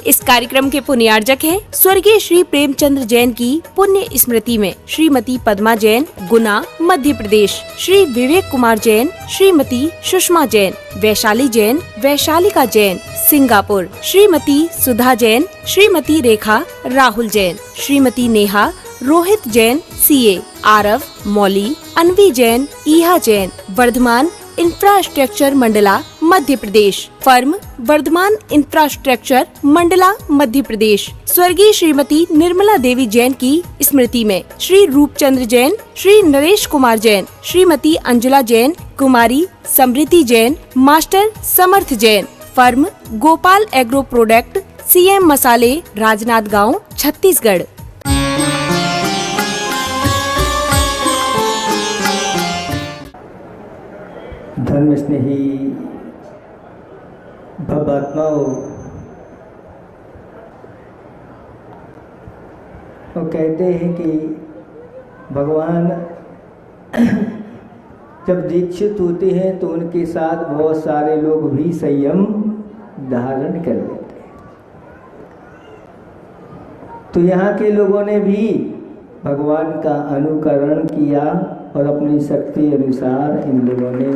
इस कार्यक्रम के पुण्यार्जक हैं स्वर्गीय श्री प्रेमचंद्र जैन की पुण्य स्मृति में श्रीमती पद्मा जैन, गुना, मध्य प्रदेश, श्री विवेक कुमार जैन, श्रीमती सुषमा जैन, वैशाली जैन, वैशालिका जैन, सिंगापुर, श्रीमती सुधा जैन, श्रीमती रेखा, राहुल जैन, श्रीमती नेहा, रोहित जैन, सीए, आरव, मौली, अनवी जैन, ईहा Jain, Varthaman infrastructure Mandla, Madhya Pradesh, firm Varthaman infrastructure Mandla, Madhya Pradesh. स्वर्गीय श्रीमती निर्मला देवी जैन की स्मृति में श्री रूपचंद्र जैन, श्री नरेश कुमार जैन, श्रीमती अंजुला जैन, कुमारी समृद्धि Jain, master Samarth Jain, firm Gopal agro product, CM मसाले, राजनांदगांव, छत्तीसगढ़। धर्म स्नेही भवात्माओं, वो कहते हैं कि भगवान जब दीक्षित होते हैं तो उनके साथ बहुत सारे लोग भी संयम धारण कर लेते हैं। तो यहाँ के लोगों ने भी भगवान का अनुकरण किया और अपनी शक्ति अनुसार इन लोगों ने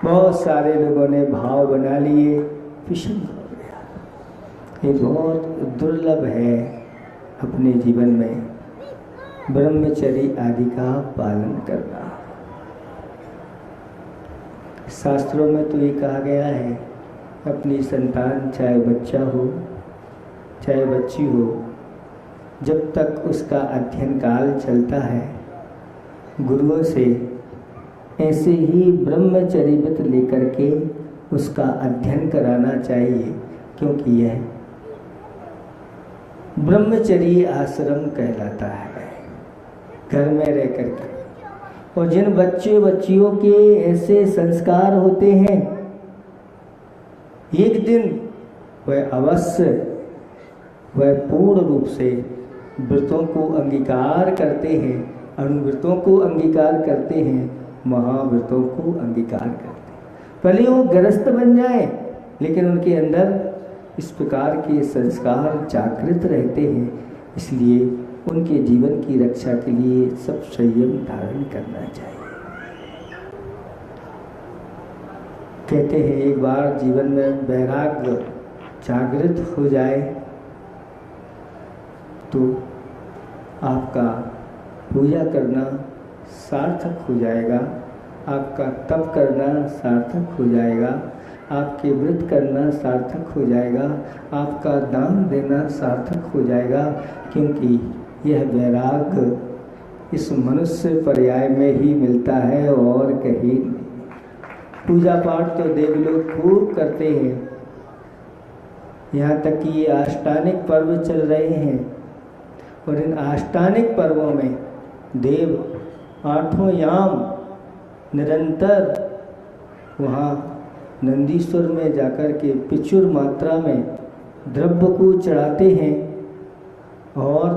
बहुत सारे लोगों ने भाव बना लिए, विषम हो गया। ये बहुत दुर्लभ है अपने जीवन में ब्रह्मचर्य आदि का पालन करना। शास्त्रों में तो ये कहा गया है, अपनी संतान चाहे बच्चा हो चाहे बच्ची हो, जब तक उसका अध्ययन काल चलता है गुरुओं से ऐसे ही ब्रह्मचर्य लेकर के उसका अध्ययन कराना चाहिए, क्योंकि यह ब्रह्मचर्य आश्रम कहलाता है, घर में रह करके। और जिन बच्चे बच्चियों के ऐसे संस्कार होते हैं, एक दिन वह अवश्य वह पूर्ण रूप से व्रतों को अंगीकार करते हैं, अनुव्रतों को अंगीकार करते हैं, महाव्रतों को अंगीकार करते हैं। भले वो गृहस्थ बन जाए, लेकिन उनके अंदर इस प्रकार के संस्कार जागृत रहते हैं। इसलिए उनके जीवन की रक्षा के लिए सब संयम धारण करना चाहिए। कहते हैं एक बार जीवन में वैराग्य जागृत हो जाए तो आपका पूजा करना सार्थक हो जाएगा, आपका तप करना सार्थक हो जाएगा, आपके व्रत करना सार्थक हो जाएगा, आपका दान देना सार्थक हो जाएगा, क्योंकि यह वैराग्य इस मनुष्य पर्याय में ही मिलता है और कहीं नहीं। पूजा पाठ तो देवलोग खूब करते हैं, यहाँ तक कि आष्टानिक पर्व चल रहे हैं और इन आष्टानिक पर्वों में देव आठों याम निरंतर वहाँ नंदीश्वर में जाकर के प्रचुर मात्रा में द्रव्य को चढ़ाते हैं और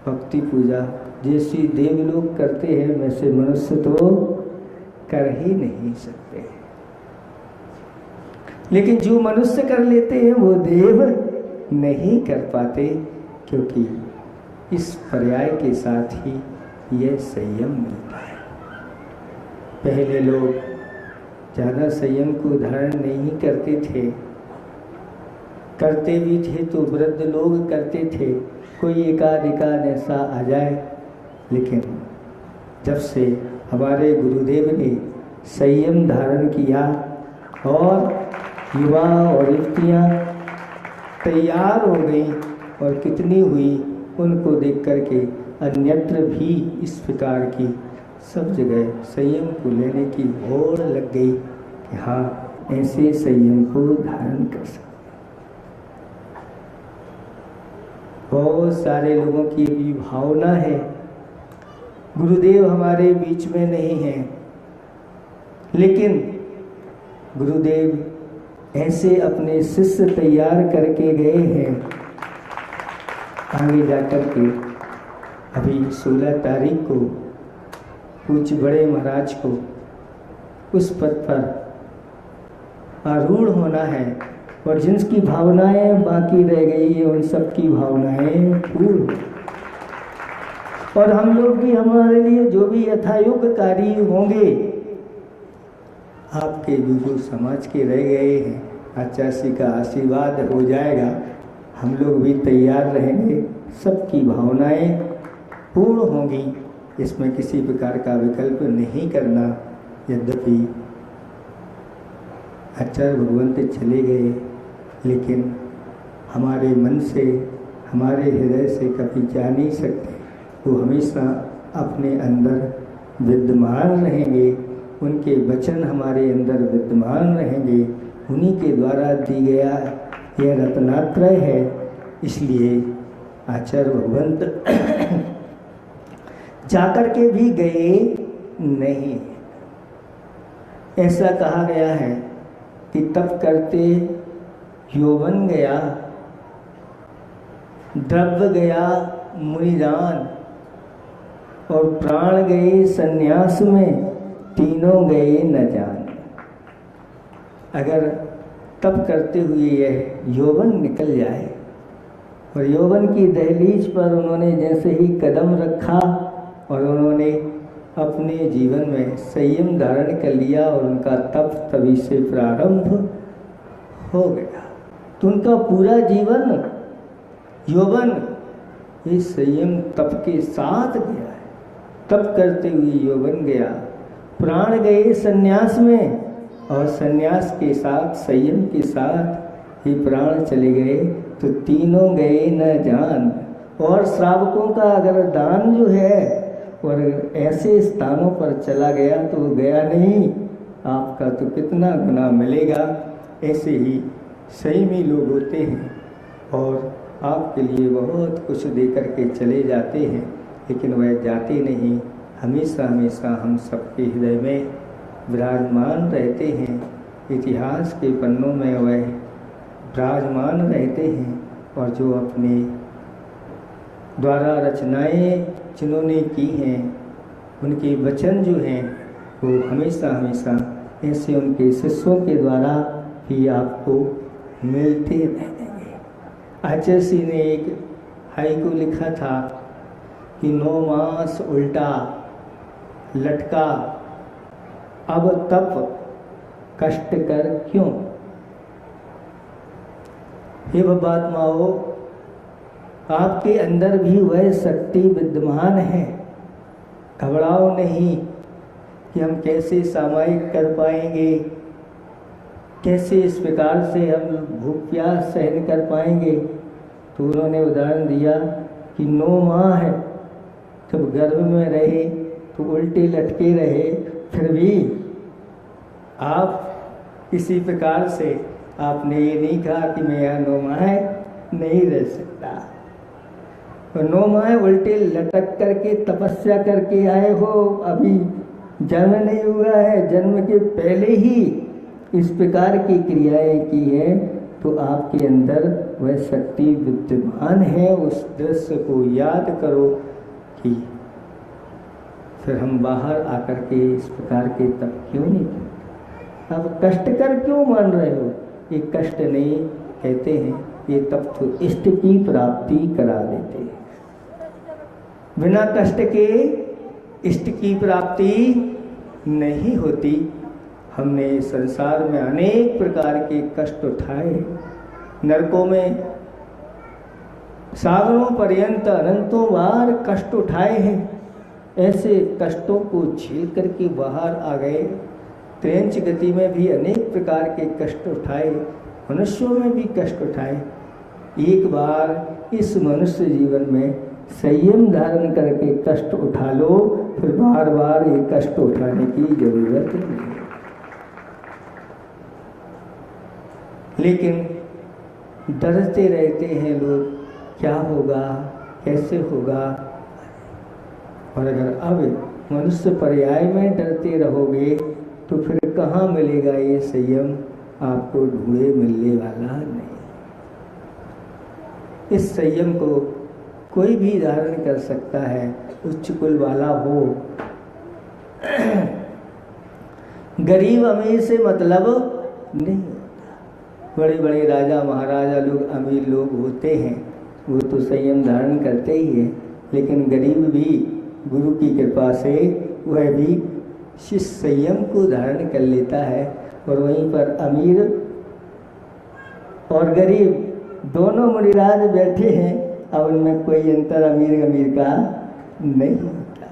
भक्ति पूजा जैसी देवलोग करते हैं वैसे मनुष्य तो कर ही नहीं सकते। लेकिन जो मनुष्य कर लेते हैं वो देव नहीं कर पाते, क्योंकि इस पर्याय के साथ ही यह संयम मिलता है। पहले लोग ज़्यादा संयम को धारण नहीं करते थे, करते भी थे तो वृद्ध लोग करते थे, कोई एकाध ऐसा आ जाए। लेकिन जब से हमारे गुरुदेव ने संयम धारण किया और युवा और युवतियाँ तैयार हो गई और कितनी हुई, उनको देख करके अन्यत्र भी इस प्रकार की सब जगह संयम को लेने की होड़ लग गई कि हाँ, ऐसे संयम को धारण कर सकते। बहुत सारे लोगों की भी भावना है गुरुदेव हमारे बीच में नहीं है, लेकिन गुरुदेव ऐसे अपने शिष्य तैयार करके गए हैं आगे जाकर के। अभी 16 तारीख को कुछ बड़े महाराज को उस पद पर आरूढ़ होना है और जिनकी भावनाएं बाकी रह गई है उन सब की भावनाएं पूर्ण। और हम लोग भी हमारे लिए जो भी यथायोग्यकारी होंगे, आपके जो समाज के रह गए हैं, आचार्य का आशीर्वाद हो जाएगा। हम लोग भी तैयार रहेंगे, सबकी भावनाएं पूर्ण होंगी, इसमें किसी प्रकार का विकल्प नहीं करना। यद्यपि आचार्य भगवंत चले गए, लेकिन हमारे मन से, हमारे हृदय से कभी जा नहीं सकते। वो हमेशा अपने अंदर विद्यमान रहेंगे, उनके वचन हमारे अंदर विद्यमान रहेंगे। उन्हीं के द्वारा दी गया यह रत्नात्रय है। इसलिए आचार्य भगवंत जाकर के भी गए नहीं। ऐसा कहा गया है कि तप करते यौवन गया, द्रव्य गया मुनिदान, और प्राण गए सन्यास में, तीनों गए न जान। अगर तप करते हुए यह यौवन निकल जाए, और यौवन की दहलीज पर उन्होंने जैसे ही कदम रखा और उन्होंने अपने जीवन में संयम धारण कर लिया और उनका तप तभी से प्रारंभ हो गया, तो उनका पूरा जीवन यौवन इस संयम तप के साथ गया है। तप करते हुए यौवन गया, प्राण गए सन्यास में, और सन्यास के साथ संयम के साथ ही प्राण चले गए, तो तीनों गए न जान। और श्रावकों का अगर दान जो है और ऐसे स्थानों पर चला गया तो वो गया नहीं, आपका तो कितना गुना मिलेगा। ऐसे ही संयमी लोग होते हैं और आपके लिए बहुत कुछ दे करके चले जाते हैं, लेकिन वह जाते नहीं, हमेशा हमेशा हम सबके हृदय में विराजमान रहते हैं। इतिहास के पन्नों में वह विराजमान रहते हैं, और जो अपने द्वारा रचनाएं जिन्होंने की हैं, उनके वचन जो हैं वो हमेशा हमेशा ऐसे उनके शिष्यों के द्वारा ही आपको मिलते रहेंगे। आचार्य जी ने एक हाइकू लिखा था कि 9 मास उल्टा लटका, अब तप कष्ट कर क्यों। हे बात्माओ, आपके अंदर भी वह शक्ति विद्यमान है। घबराओ नहीं कि हम कैसे सामायिक कर पाएंगे, कैसे इस प्रकार से हम भूख प्यास सहन कर पाएंगे। तो उन्होंने उदाहरण दिया कि 9 माह है, जब गर्भ में रहे तो उल्टे लटके रहे, फिर भी आप इसी प्रकार से आपने ये नहीं कहा कि मैं यहाँ 9 माह नहीं रह सकता। तो 9 माह उल्टे लटक करके तपस्या करके आए हो, अभी जन्म नहीं हुआ है, जन्म के पहले ही इस प्रकार की क्रियाएं की है, तो आपके अंदर वह शक्ति विद्यमान है। उस दृश्य को याद करो कि फिर हम बाहर आकर के इस प्रकार के तप क्यों नहीं करते। अब कष्ट कर क्यों मान रहे हो? ये कष्ट नहीं कहते हैं, ये तप तो इष्ट की प्राप्ति करा देते हैं। बिना कष्ट के इष्ट की प्राप्ति नहीं होती। हमने संसार में अनेक प्रकार के कष्ट उठाए, नरकों में सागरों पर्यंत अनंतों बार कष्ट उठाए हैं। ऐसे कष्टों को झेल करके बाहर आ गए। त्रेंच गति में भी अनेक प्रकार के कष्ट उठाए, मनुष्यों में भी कष्ट उठाए। एक बार इस मनुष्य जीवन में संयम धारण करके कष्ट उठा लो, फिर बार बार ये कष्ट उठाने की जरूरत नहीं। लेकिन डरते रहते हैं लोग, क्या होगा, कैसे होगा। और अगर अब मनुष्य पर्याय में डरते रहोगे तो फिर कहाँ मिलेगा ये संयम, आपको ढूंढे मिलने वाला नहीं। इस संयम को कोई भी धारण कर सकता है, उच्च कुल वाला हो, गरीब अमीर से मतलब नहीं होता। बड़े बड़े राजा महाराजा लोग, अमीर लोग होते हैं, वो तो संयम धारण करते ही हैं, लेकिन गरीब भी गुरु की कृपा से वह भी शिष्य संयम को धारण कर लेता है। और वहीं पर अमीर और गरीब दोनों मुनिराज बैठे हैं। अब उनमें कोई अंतर अमीर गमीर का नहीं होता,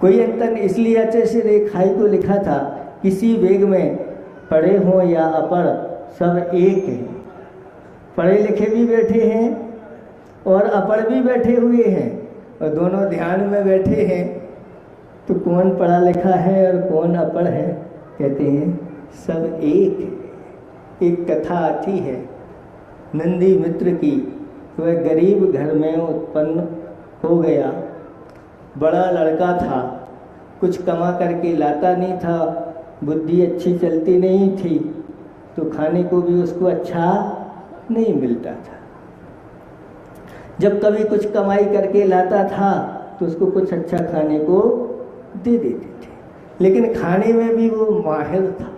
कोई अंतर। इसलिए अच्छे से रेखाई को लिखा था, किसी वेग में पढ़े हों या अपढ़ सब एक हैं। पढ़े लिखे भी बैठे हैं और अपढ़ भी बैठे हुए हैं, और दोनों ध्यान में बैठे हैं। तो कौन पढ़ा लिखा है और कौन अपढ़ है? कहते हैं सब एक है। एक कथा आती है नंदी मित्र की। वह गरीब घर में उत्पन्न हो गया, बड़ा लड़का था, कुछ कमा करके लाता नहीं था, बुद्धि अच्छी चलती नहीं थी, तो खाने को भी उसको अच्छा नहीं मिलता था। जब कभी कुछ कमाई करके लाता था तो उसको कुछ अच्छा खाने को दे देते थे, लेकिन खाने में भी वो माहिर था।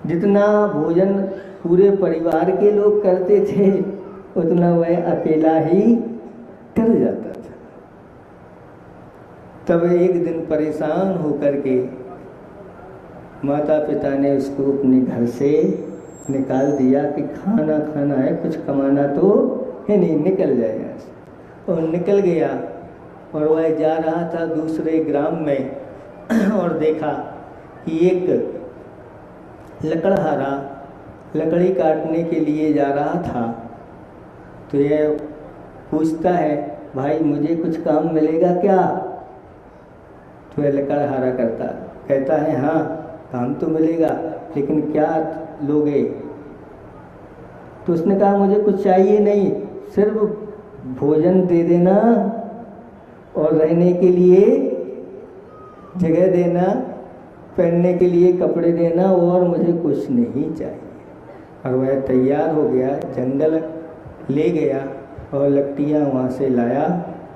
जितना भोजन पूरे परिवार के लोग करते थे उतना वह अकेला ही कर जाता था। तब एक दिन परेशान होकर के माता पिता ने उसको अपने घर से निकाल दिया कि खाना खाना है, कुछ कमाना तो है नहीं, निकल जाए यहाँ से। और निकल गया और वह जा रहा था दूसरे ग्राम में और देखा कि एक लकड़हारा लकड़ी काटने के लिए जा रहा था। तो यह पूछता है, भाई मुझे कुछ काम मिलेगा क्या? तो वह लकड़हारा कहता है, हाँ काम तो मिलेगा, लेकिन क्या लोगे? तो उसने कहा मुझे कुछ चाहिए नहीं, सिर्फ भोजन दे देना और रहने के लिए जगह देना, पहनने के लिए कपड़े देना, और मुझे कुछ नहीं चाहिए। और वह तैयार हो गया, जंगल ले गया और लकड़ियाँ वहाँ से लाया,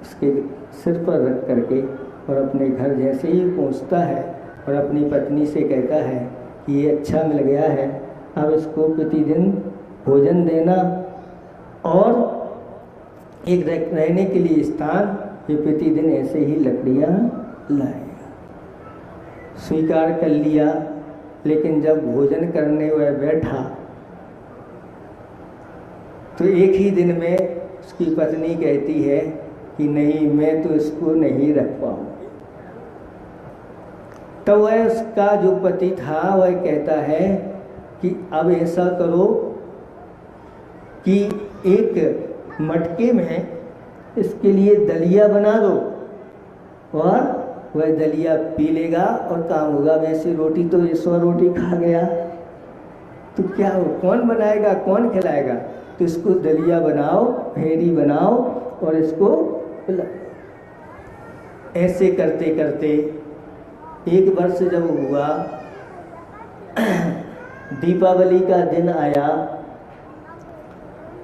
उसके सिर पर रख करके, और अपने घर जैसे ही पहुँचता है और अपनी पत्नी से कहता है कि ये अच्छा मिल गया है, अब इसको प्रतिदिन भोजन देना और एक रहने के लिए स्थान, ये प्रतिदिन ऐसे ही लकड़ियाँ लाएगा। स्वीकार कर लिया, लेकिन जब भोजन करने वह बैठा तो एक ही दिन में उसकी पत्नी कहती है कि नहीं, मैं तो इसको नहीं रख पाऊँगी। तो वह उसका जो पति था वह कहता है कि अब ऐसा करो कि एक मटके में इसके लिए दलिया बना दो और वह दलिया पी लेगा और काम होगा। वैसे रोटी तो 100 रोटी खा गया, तो क्या हो, कौन बनाएगा, कौन खिलाएगा? तो इसको दलिया बनाओ, फेरी बनाओ और इसको ऐसे करते करते एक वर्ष जब हुआ, दीपावली का दिन आया,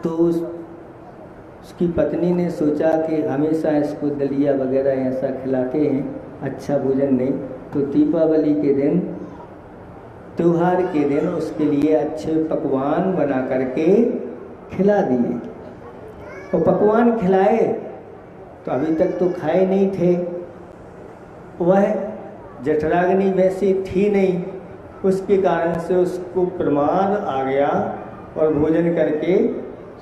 तो उसकी पत्नी ने सोचा कि हमेशा इसको दलिया वगैरह ऐसा खिलाते हैं, अच्छा भोजन नहीं, तो दीपावली के दिन, त्योहार के दिन उसके लिए अच्छे पकवान बना करके खिला दिए। और पकवान खिलाए तो अभी तक तो खाए नहीं थे, वह जठराग्नि वैसी थी नहीं, उसके कारण से उसको प्रमाद आ गया और भोजन करके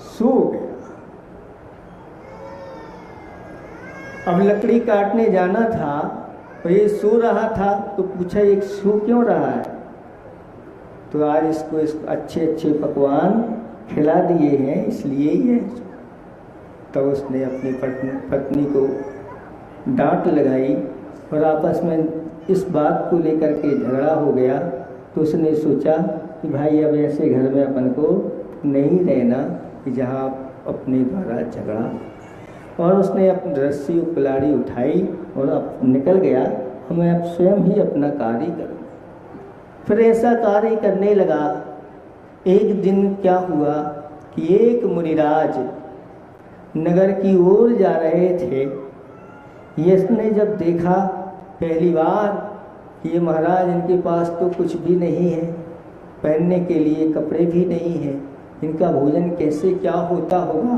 सो गया। अब लकड़ी काटने जाना था और ये सो रहा था, तो पूछा ये सो क्यों रहा है? तो आज इसको अच्छे अच्छे पकवान खिला दिए हैं, इसलिए ये। तो उसने अपनी पत्नी को डांट लगाई और आपस में इस बात को लेकर के झगड़ा हो गया। तो उसने सोचा कि भाई अब ऐसे घर में अपन को नहीं रहना कि जहाँ अपने द्वारा झगड़ा, और उसने अपनी रस्सी कुल्हाड़ी उठाई और अब निकल गया, मैं अब स्वयं ही अपना कार्य करूँ। फिर ऐसा कार्य करने लगा। एक दिन क्या हुआ कि एक मुनिराज नगर की ओर जा रहे थे। इसने जब देखा पहली बार कि ये महाराज, इनके पास तो कुछ भी नहीं है, पहनने के लिए कपड़े भी नहीं हैं, इनका भोजन कैसे क्या होता होगा।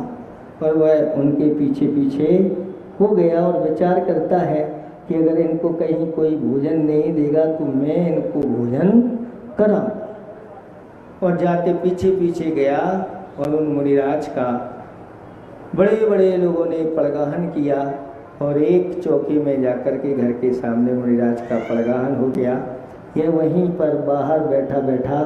पर वह उनके पीछे पीछे हो गया और विचार करता है कि अगर इनको कहीं कोई भोजन नहीं देगा तो मैं इनको भोजन कराऊं। और जाते पीछे पीछे गया और उन मुनिराज का बड़े बड़े लोगों ने पड़गाहन किया और एक चौकी में जाकर के घर के सामने मुनिराज का पड़गाहन हो गया। यह वहीं पर बाहर बैठा बैठा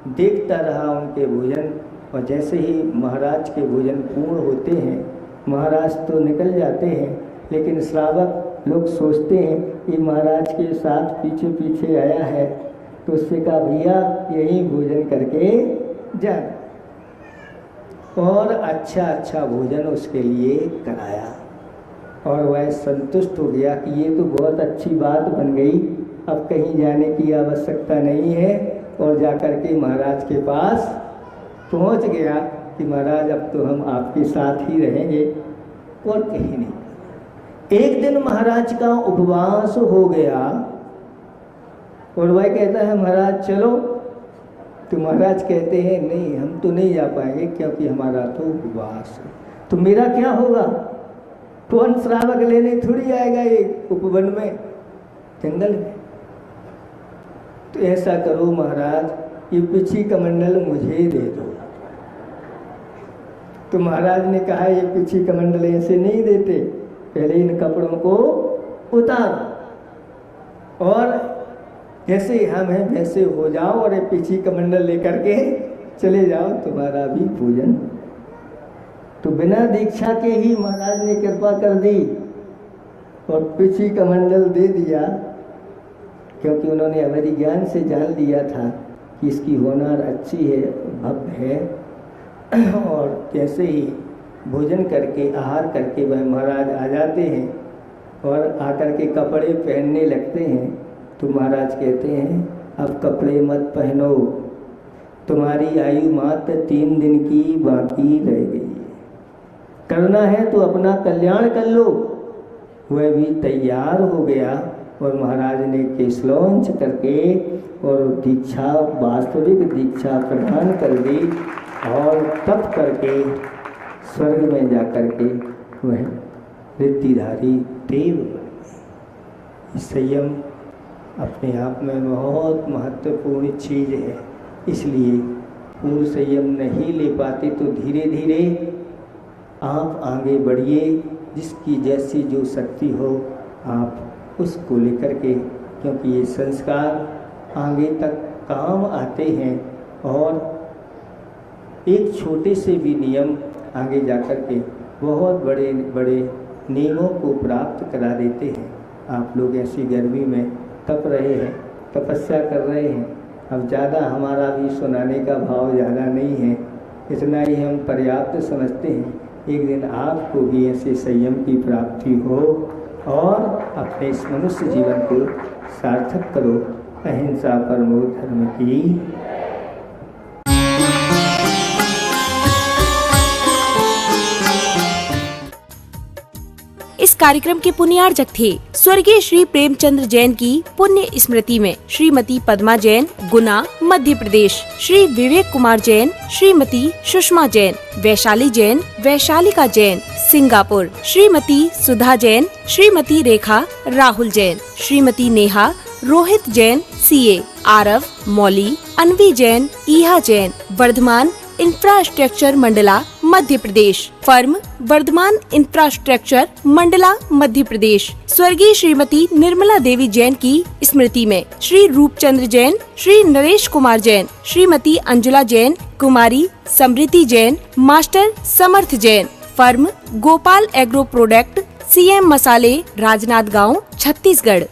देखता रहा उनके भोजन। और जैसे ही महाराज के भोजन पूर्ण होते हैं, महाराज तो निकल जाते हैं, लेकिन श्रावक लोग सोचते हैं कि महाराज के साथ पीछे पीछे आया है, तो उससे कहा भैया यही भोजन करके जाना। और अच्छा अच्छा भोजन उसके लिए कराया और वह संतुष्ट हो गया कि ये तो बहुत अच्छी बात बन गई, अब कहीं जाने की आवश्यकता नहीं है। और जाकर के महाराज के पास पहुंच गया कि महाराज अब तो हम आपके साथ ही रहेंगे और कहीं नहीं। एक दिन महाराज का उपवास हो गया और वह कहता है महाराज चलो। तो महाराज कहते हैं नहीं, हम तो नहीं जा पाएंगे क्योंकि हमारा तो उपवास है। तो मेरा क्या होगा? कौन श्रावक लेने थोड़ी आएगा एक उपवन में, जंगल में। तो ऐसा करो महाराज, ये पिछी कमंडल मुझे दे दो। तो महाराज ने कहा ये पिछी कमंडल ऐसे नहीं देते, पहले इन कपड़ों को उतारो और जैसे हम हैं वैसे हो जाओ और ये पिछी कमंडल लेकर के चले जाओ, तुम्हारा भी भोजन। तो बिना दीक्षा के ही महाराज ने कृपा कर दी और पिछी कमंडल दे दिया, क्योंकि उन्होंने हमारी ज्ञान से जान लिया था कि इसकी होनार अच्छी है, भव्य है। और जैसे ही भोजन करके आहार करके वह महाराज आ जाते हैं और आकर के कपड़े पहनने लगते हैं, तो महाराज कहते हैं अब कपड़े मत पहनो, तुम्हारी आयु मात्र 3 दिन की बाकी रह गई है, करना है तो अपना कल्याण कर लो। वह भी तैयार हो गया और महाराज ने केशलौंच करके और दीक्षा, वास्तविक दीक्षा प्रदान कर दी और तप करके स्वर्ग में जाकर के वह रिद्धिधारी देव बन गए। संयम अपने आप में बहुत महत्वपूर्ण चीज़ है, इसलिए पूर्ण संयम नहीं ले पाते तो धीरे धीरे आप आगे बढ़िए। जिसकी जैसी जो शक्ति हो आप उसको लेकर के, क्योंकि ये संस्कार आगे तक काम आते हैं और एक छोटे से भी नियम आगे जाकर के बहुत बड़े बड़े नियमों को प्राप्त करा देते हैं। आप लोग ऐसी गर्मी में तप रहे हैं, तपस्या कर रहे हैं, अब ज़्यादा हमारा भी सुनाने का भाव ज़्यादा नहीं है, इतना ही हम पर्याप्त समझते हैं। एक दिन आपको भी ऐसे संयम की प्राप्ति हो और अपने इस मनुष्य जीवन को सार्थक करो। अहिंसा परमो धर्म की। इस कार्यक्रम के पुण्यार्जक थे स्वर्गीय श्री प्रेमचंद्र जैन की पुण्य स्मृति में श्रीमती पद्मा जैन, गुना, मध्य प्रदेश, श्री विवेक कुमार जैन, श्रीमती सुषमा जैन, वैशाली जैन, वैशालिका जैन, सिंगापुर, श्रीमती सुधा जैन, श्रीमती रेखा, राहुल जैन, श्रीमती नेहा, रोहित जैन, सीए, आरव, मौली, अनवी जैन, ईहा Jain, Varthaman infrastructure Mandla, Madhya Pradesh, firm Varthaman infrastructure Mandla, Madhya Pradesh. स्वर्गीय श्रीमती निर्मला देवी जैन की स्मृति में श्री रूपचंद्र जैन, श्री नरेश कुमार जैन, श्रीमती अंजुला जैन, कुमारी समृति Jain, master Samarth Jain, firm Gopal agro product, CM मसाले, राजनांदगांव, छत्तीसगढ़।